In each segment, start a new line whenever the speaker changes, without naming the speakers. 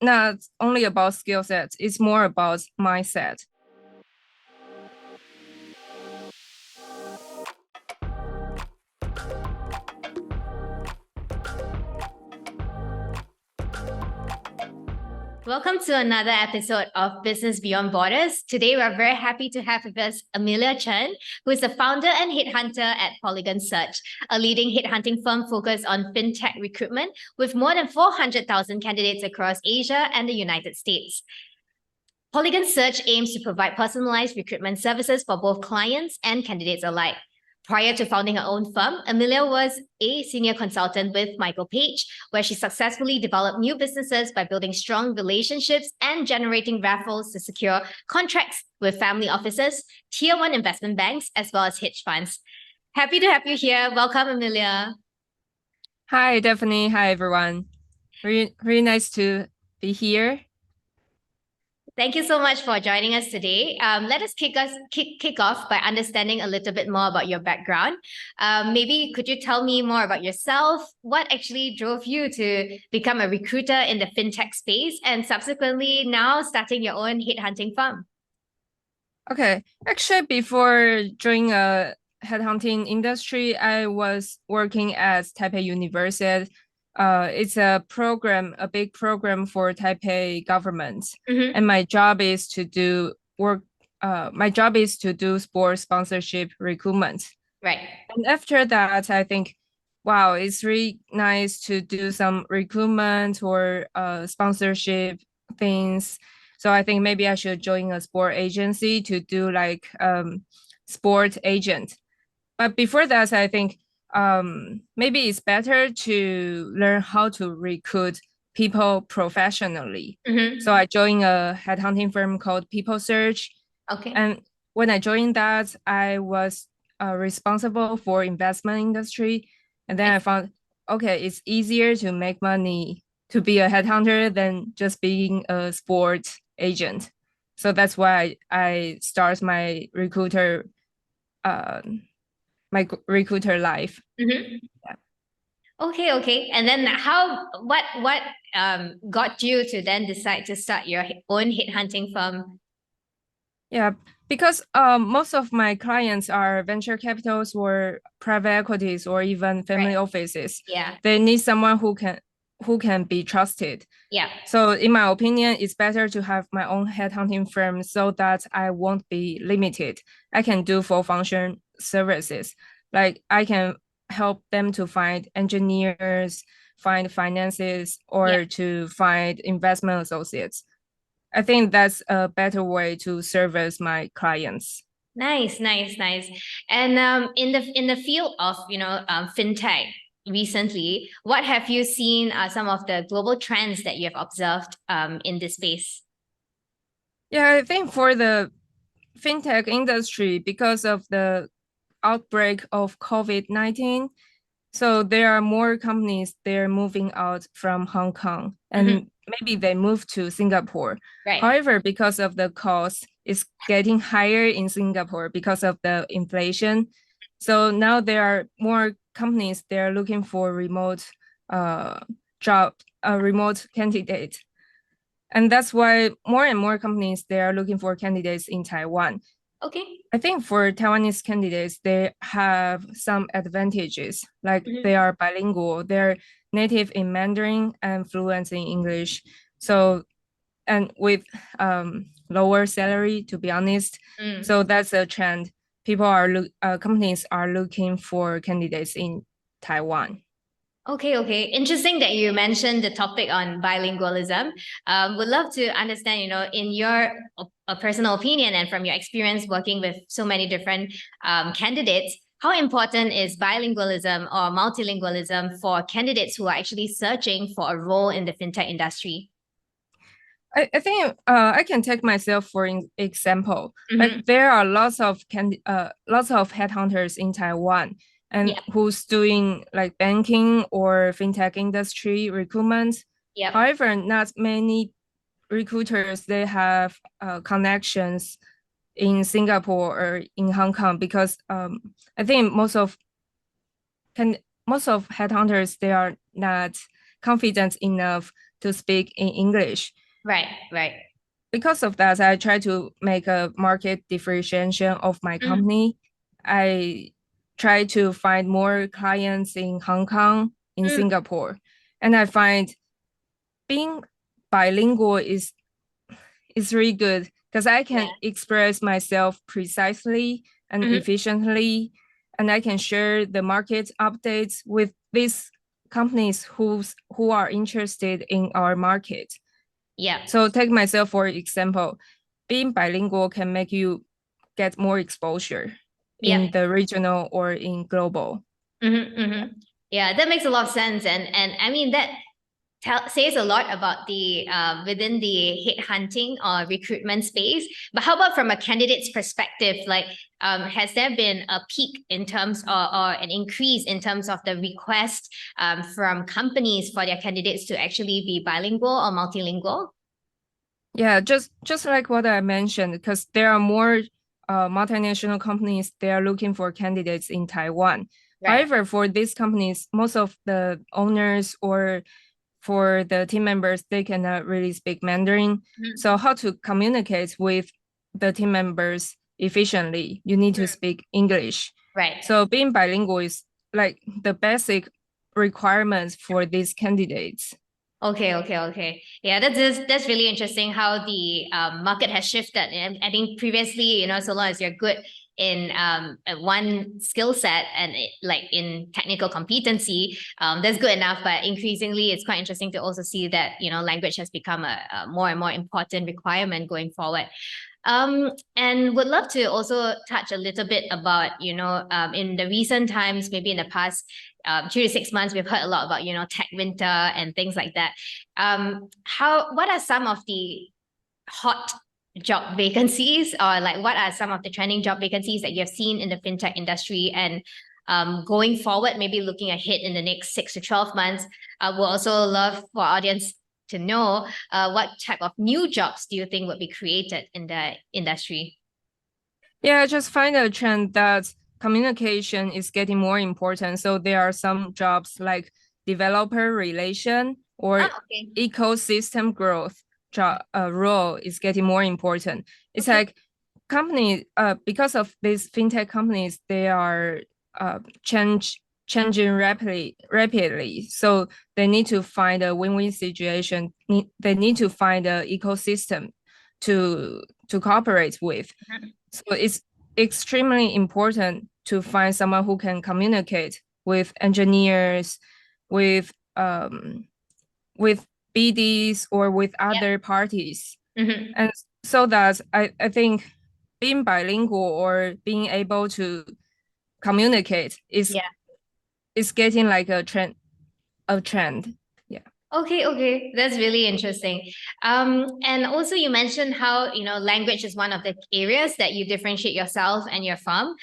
not only about skill sets, it's more about mindset.
Welcome to another episode of Business Beyond Borders. Today, we're very happy to have with us Emilia Chen, who is the founder and headhunter at Polygon Search, a leading headhunting firm focused on FinTech recruitment with more than 400,000 candidates across Asia and the United States. Polygon Search aims to provide personalized recruitment services for both clients and candidates alike. Prior to founding her own firm, Emilia was a senior consultant with Michael Page, where she successfully developed new businesses by building strong relationships and generating referrals to secure contracts with family offices, tier one investment banks, as well as hedge funds. Happy to have you here. Welcome, Emilia.
Hi, Daphne. Hi, everyone. Really nice to be here.
Thank you so much for joining us today. Let us kick off by understanding a little bit more about your background. Maybe could you tell me more about yourself? What actually drove you to become a recruiter in the fintech space and subsequently now starting your own headhunting firm?
Okay, actually, before joining a headhunting industry, I was working at Taipei University. It's a program, a big program for Taipei government, and my job is to do work. My job is to do sports sponsorship recruitment.
Right.
And after that, I think, wow, it's really nice to do some recruitment or sponsorship things. So I think maybe I should join a sport agency to do like sport agent. But before that, I think maybe it's better to learn how to recruit people professionally. So I joined a headhunting firm called People Search.
Okay.
And when I joined that, I was responsible for investment industry. And then I found, okay, it's easier to make money to be a headhunter than just being a sport agent. So that's why I start my recruiter life.
Yeah. Okay. And then what got you to then decide to start your own headhunting firm?
Yeah, because most of my clients are venture capitals or private equities or even family offices.
Yeah.
They need someone who can be trusted.
Yeah.
So in my opinion, it's better to have my own headhunting firm so that I won't be limited. I can do full function services. Like I can help them to find engineers, find finances, or to find investment associates. I think that's a better way to service my clients.
Nice. And in the field of fintech recently, what have you seen are some of the global trends that you have observed in this space?
Yeah, I think for the fintech industry, because of the outbreak of COVID-19, so there are more companies they're moving out from Hong Kong and maybe they move to Singapore.
Right.
However, because of the cost is getting higher in Singapore because of the inflation. So now there are more companies they're looking for remote remote candidate. And that's why more and more companies they are looking for candidates in Taiwan.
Okay.
I think for Taiwanese candidates, they have some advantages, like they are bilingual, they're native in Mandarin and fluent in English. So, and with lower salary, to be honest. So that's a trend. Companies are looking for candidates in Taiwan.
Okay. Interesting that you mentioned the topic on bilingualism. Would love to understand, in your personal opinion and from your experience working with so many different candidates, how important is bilingualism or multilingualism for candidates who are actually searching for a role in the fintech industry?
I think I can take myself for example. Like there are lots of headhunters in Taiwan and who's doing like banking or fintech industry recruitment. However, not many recruiters they have connections in Singapore or in Hong Kong because I think most of headhunters they are not confident enough to speak in English.
Right, right.
Because of that, I try to make a market differentiation of my company. I try to find more clients in Hong Kong, in Singapore, and I find being bilingual is really good because I can express myself precisely and efficiently, and I can share the market updates with these companies who are interested in our market.
Yeah.
So take myself for example, being bilingual can make you get more exposure in the regional or in global.
Yeah, that makes a lot of sense, and I mean that says a lot about the within the headhunting or recruitment space. But how about from a candidate's perspective? Like, has there been a peak in terms or an increase in terms of the request from companies for their candidates to actually be bilingual or multilingual?
Yeah, just like what I mentioned, because there are more multinational companies, they are looking for candidates in Taiwan. Right. However, for these companies, most of the owners or for the team members, they cannot really speak Mandarin. So how to communicate with the team members efficiently, you need to speak English.
Right.
So being bilingual is like the basic requirements for these candidates.
Okay. Yeah, that's really interesting how the market has shifted. And I think previously, so long as you're good in one skill set and like in technical competency, that's good enough. But increasingly, it's quite interesting to also see that, language has become a more and more important requirement going forward. And would love to also touch a little bit about, in the recent times, maybe in the past 3 to 6 months, we've heard a lot about, tech winter and things like that. What are some of the hot job vacancies, or like what are some of the trending job vacancies that you've seen in the fintech industry? And going forward, maybe looking ahead in the next 6 to 12 months, we'll also love for our audience to know what type of new jobs do you think would be created in the industry?
Yeah, I just find a trend that communication is getting more important. So there are some jobs like developer relation or ecosystem growth role is getting more important. It's like company, because of these fintech companies, they are changing rapidly. So they need to find a win-win situation. They need to find an ecosystem to cooperate with. So it's extremely important to find someone who can communicate with engineers, with BDs or with other parties. And so that I think being bilingual or being able to communicate is getting like a trend. Yeah.
Okay. That's really interesting. And also you mentioned how, language is one of the areas that you differentiate yourself and your firm.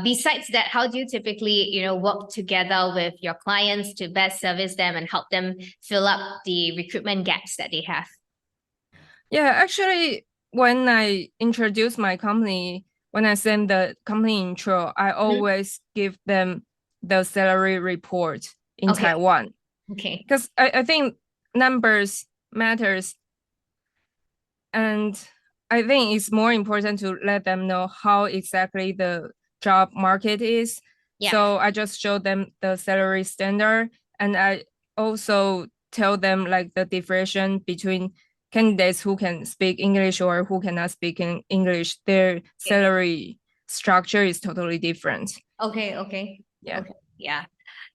Besides that, how do you typically, work together with your clients to best service them and help them fill up the recruitment gaps that they have?
Yeah, actually, when I introduce my company, when I send the company intro, I always give them the salary report in Taiwan.
Okay.
Because I think numbers matters. And I think it's more important to let them know how exactly the job market is. Yeah. So I just show them the salary standard, and I also tell them like the differentiation between candidates who can speak English or who cannot speak in English. Their salary structure is totally different.
Okay.
Yeah.
Okay. Yeah.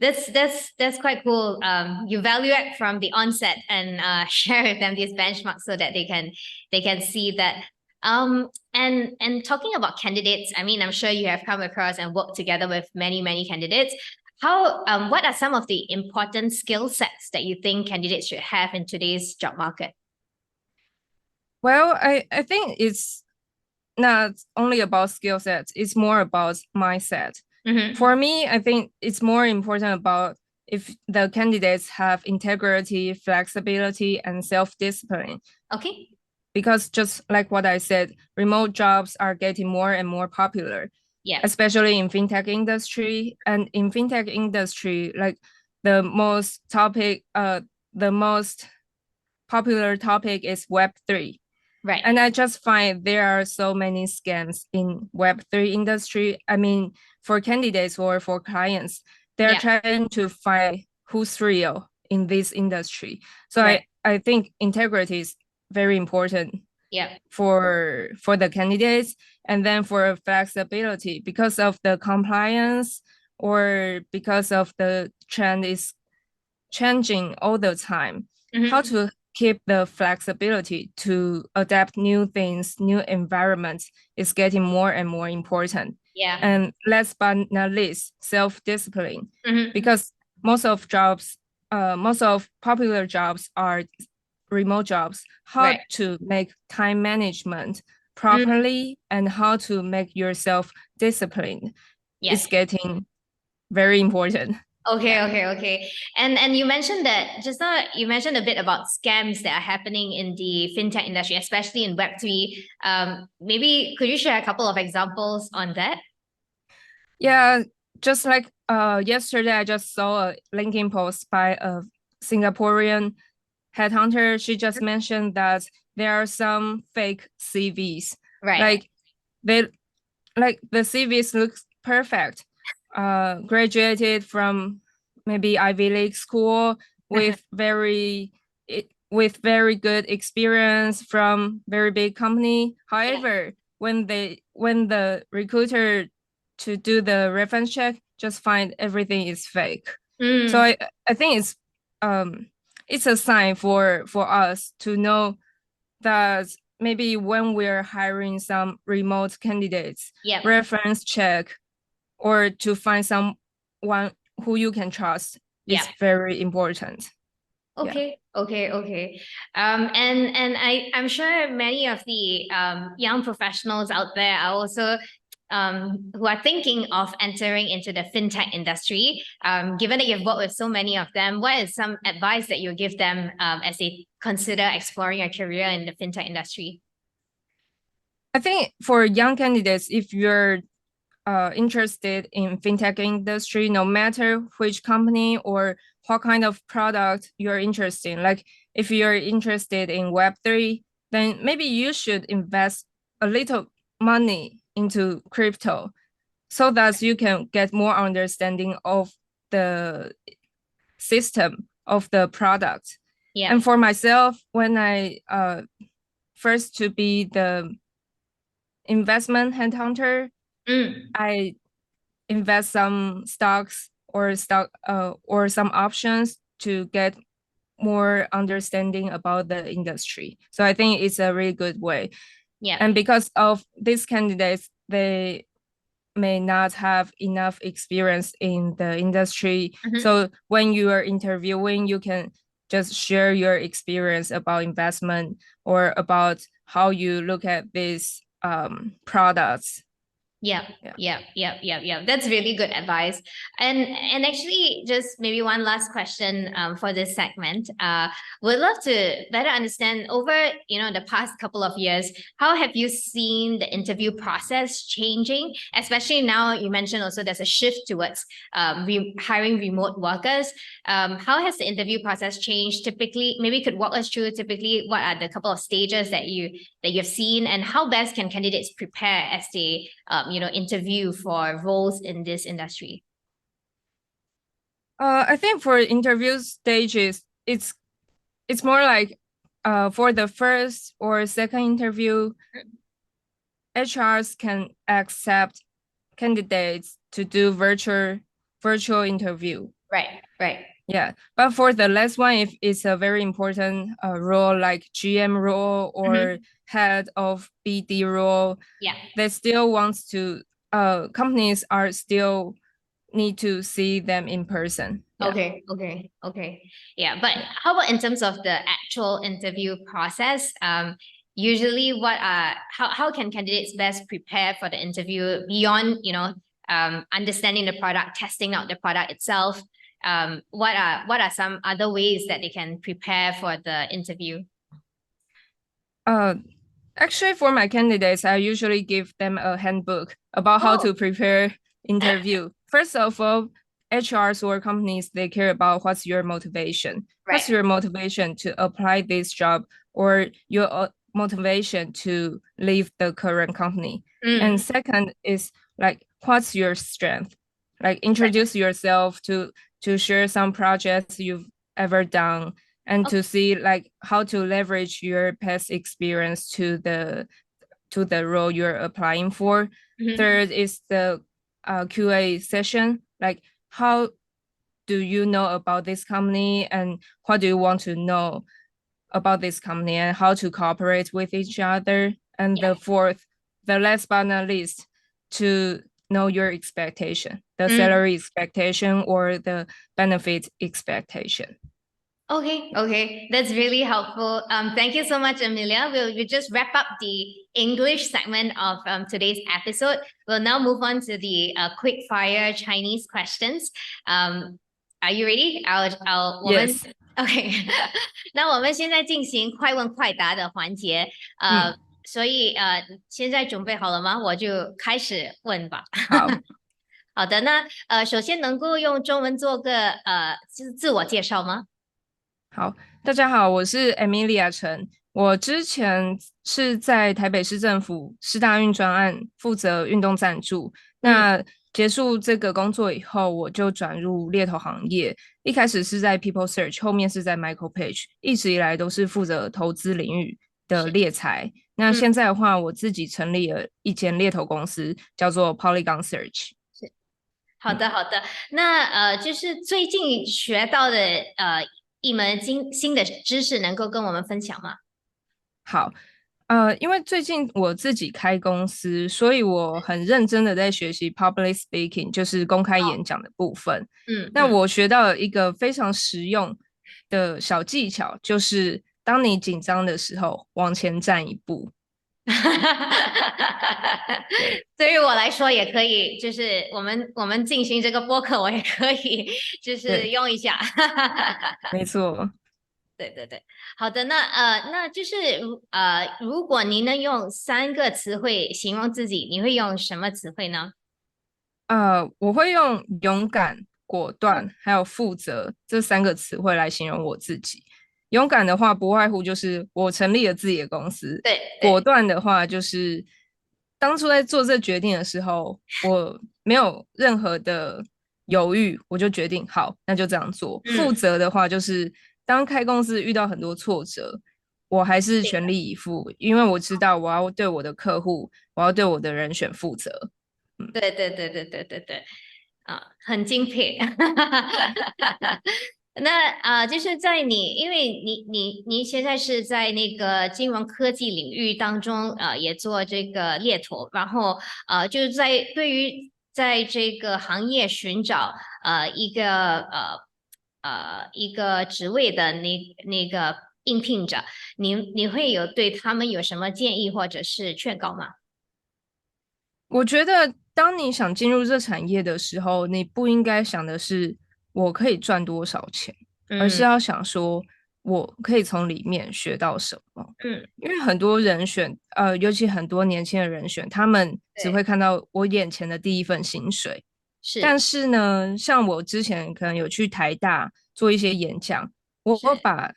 That's quite cool. You value it from the onset and share with them these benchmarks so that they can see that. And talking about candidates, I mean, I'm sure you have come across and worked together with many candidates. What are some of the important skill sets that you think candidates should have in today's job market?
Well, I think it's not only about skill sets, it's more about mindset. For me, I think it's more important about if the candidates have integrity, flexibility, and self-discipline.
Okay.
Because just like what I said, remote jobs are getting more and more popular. Yeah. Especially in fintech industry. And in fintech industry, like the most popular topic is Web3.
Right.
And I just find there are so many scams in Web3 industry. I mean, for candidates or for clients, they're trying to find who's real in this industry. So I think integrity is very important for the candidates, and then for flexibility because of the compliance or because of the trend is changing all the time. How to keep the flexibility to adapt new things, new environments is getting more and more important. And last but not least, self-discipline. Because most of popular jobs are remote jobs. How to make time management properly and how to make yourself disciplined is getting very important.
Okay. And you mentioned that just now, you mentioned a bit about scams that are happening in the fintech industry, especially in Web3. Maybe could you share a couple of examples on that?
Yeah, just like yesterday, I just saw a LinkedIn post by a Singaporean headhunter. She just mentioned that there are some fake CVs. Like the CVs looks perfect. Graduated from maybe Ivy League school with very good experience from very big company. However, when the recruiter to do the reference check, just find everything is fake. So I think it's a sign for us to know that maybe when we're hiring some remote candidates, reference check or to find someone who you can trust is very important.
Okay. And I'm sure many of the young professionals out there are also who are thinking of entering into the fintech industry. Given that you've worked with so many of them, what is some advice that you give them as they consider exploring a career in the fintech industry?
I think for young candidates, if you're interested in fintech industry, no matter which company or what kind of product you're interested in, like if you're interested in Web3, then maybe you should invest a little money into crypto so that you can get more understanding of the system of the product. And for myself, when I first to be the investment headhunter, I invest some stocks or some options to get more understanding about the industry. So I think it's a really good way. And because of these candidates, they may not have enough experience in the industry. So when you are interviewing, you can just share your experience about investment or about how you look at these products.
Yeah. That's really good advice. And actually, just maybe one last question for this segment. Would love to better understand over the past couple of years, how have you seen the interview process changing? Especially now, you mentioned also there's a shift towards hiring remote workers. How has the interview process changed? Typically, maybe you could walk us through typically what are the couple of stages that you've seen, and how best can candidates prepare as they interview for roles in this industry?
I think for interview stages, it's more like for the first or second interview, HRs can accept candidates to do virtual interview.
Right.
Yeah, but for the last one, if it's a very important role like GM role or head of BD role, they still wants to companies are still need to see them in person.
Okay. Yeah, but how about in terms of the actual interview process? Usually how can candidates best prepare for the interview beyond, understanding the product, testing out the product itself? What are some other ways that they can prepare for the interview?
Actually, for my candidates, I usually give them a handbook about how to prepare interview. First of all, HRs or companies, they care about what's your motivation. What's
Right.
your motivation to apply this job, or your motivation to leave the current company? And second is like, what's your strength? Like introduce yourself to share some projects you've ever done, and to see like how to leverage your past experience to the role you're applying for. Third is the QA session, like how do you know about this company, and what do you want to know about this company, and how to cooperate with each other. And the fourth, the last but not least, to know your expectation, the salary expectation or the benefit expectation.
Okay, that's really helpful. Thank you so much, Emilia. We'll just wrap up the English segment of today's episode. We'll now move on to the quick fire Chinese questions. Are you ready?
Yes.
OK 那我们现在进行快问快答的环节。所以现在准备好了吗？我就开始问吧。
好。
好的，那首先能够用中文做个自我介绍吗？
好，大家好，我是 Emilia Chen。我之前是在台北市政府市大运专案负责运动赞助。那结束这个工作以后，我就转入猎头行业。一开始是在 People Search， 后面是在 Michael Page， 一直以来都是负责投资领域的猎才。那现在的话，我自己成立了一间猎头公司，叫做 Polygon Search。
好的，好的。那就是最近学到的一门新的知识，能够跟我们分享吗？
好，因为最近我自己开公司，所以我很认真的在学习 public speaking， 就是公开演讲的部分。那我学到了一个非常实用的小技巧，就是当你紧张的时候，往前站一步。
对于我来说也可以，就是我们进行这个播客，我也可以就是用一下。
没错。
对，好的，那就是如果您能用3个词汇形容自己，你会用什么词汇呢？
我会用勇敢、果断还有负责这3个词汇来形容我自己。勇敢的话，不外乎就是我成立了自己的公司。
对。
果断的话，就是当初在做这决定的时候，我没有任何的犹豫，我就决定好，那就这样做。负责的话，就是当开公司遇到很多挫折，我还是全力以赴，因为我知道我要对我的客户，我要对我的人选负责。
对，很敬佩。那就是在你，因为你现在是在那个金融科技领域当中，也做这个猎头，然后就是对于在这个行业寻找一个职位的那个应聘者，你会有对他们有什么建议或者是劝告吗？
我觉得当你想进入这产业的时候，你不应该想的是我可以赚多少钱，而是要想说我可以从里面学到什么。因为很多人选尤其很多年轻的人选，他们只会看到我眼前的第一份薪水。但是呢，像我之前可能有去台大做一些演讲，我把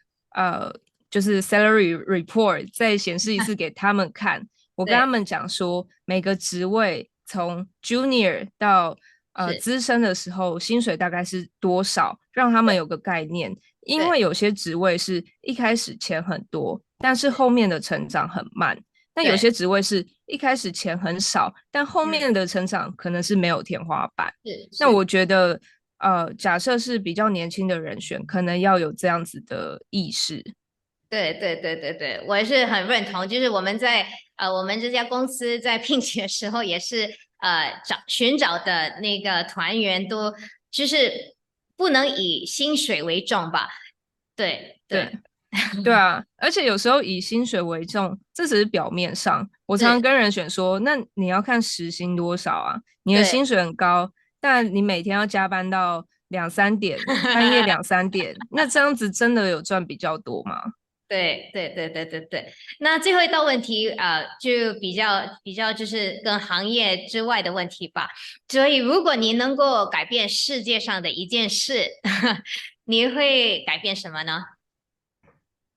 就是 salary report 再显示一次给他们看。我跟他们讲说，每个职位从 junior 到资深的时候，薪水大概是多少，让他们有个概念。因为有些职位是一开始钱很多，但是后面的成长很慢。那有些职位是一开始钱很少，但后面的成长可能是没有天花板。那我觉得假设是比较年轻的人选，可能要有这样子的意识。
对，我是很认同。就是我们在我们这家公司在聘请的时候，也是寻找的那个团员都就是不能以薪水为重吧？
对啊，而且有时候以薪水为重，这只是表面上。我常常跟人选说，那你要看时薪多少啊？你的薪水很高，但你每天要加班到2、3点，半夜2、3点，那这样子真的有赚比较多吗？
对对对对对对。那最后一道问题，就比较就是跟行业之外的问题吧。所以，如果你能够改变世界上的一件事，你会改变什么呢？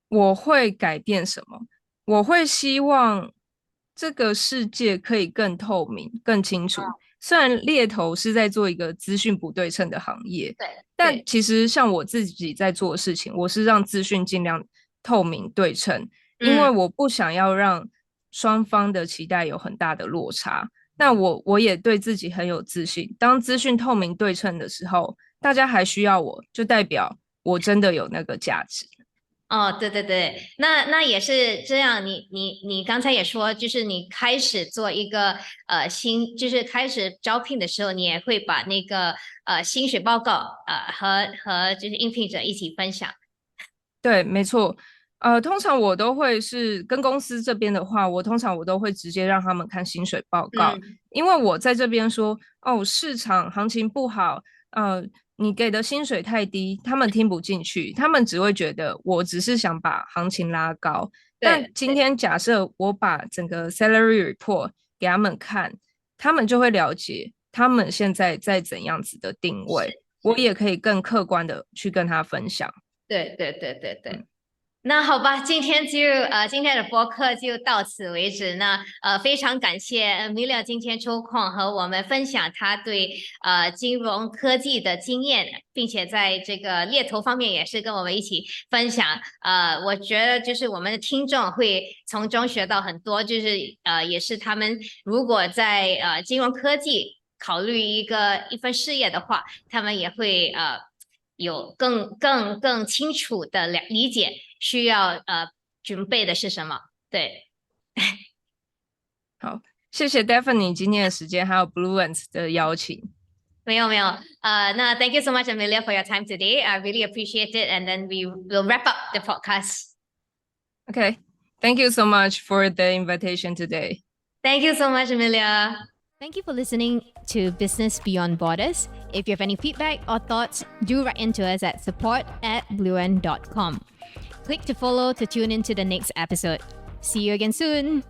我会改变什么？我会希望这个世界可以更透明、更清楚。虽然猎头是在做一个资讯不对称的行业，
对
但
对，
其实像我自己在做的事情，我是让资讯尽量透明对称，因为
嗯。
我不想要让双方的期待有很大的落差。那我也对自己很有自信。当资讯透明对称的时候，大家还需要我，就代表我真的有那个价值。
哦，对对对，那也是这样。你刚才也说，就是你开始做一个就是开始招聘的时候，你也会把那个薪水报告和就是应聘者一起分享。
对，没错。通常我都会是跟公司这边的话，我通常都会直接让他们看薪水报告，
嗯，
因为我在这边说，哦，市场行情不好，你给的薪水太低，他们听不进去，他们只会觉得我只是想把行情拉高。但
对
今天假设我把整个 salary report 给他们看，他们就会了解他们现在在怎样子的定位，
是是，
我也可以更客观的去跟他分享。
对对对对对。
嗯。
那好吧，今天的播客就到此为止。那非常感谢 Emilia 今天抽空和我们分享她对金融科技的经验，并且在这个猎头方面也是跟我们一起分享。我觉得就是我们的听众会从中学到很多，就是也是他们如果在金融科技考虑一份事业的话，他们也会有更清楚的理解。需要准备的是什么？对，
好，谢谢 Daphne 今天的时间，还有 Bluent 的邀请。
没有，那 thank you so much, Emilia, for your time today. I really appreciate it. And then we will wrap up the podcast.
Okay, thank you so much for the invitation today.
Thank you so much, Emilia. Thank you for listening to Business Beyond Borders. If you have any feedback or thoughts, do write into us at support@bluent.com. Click to follow to tune into the next episode. See you again soon.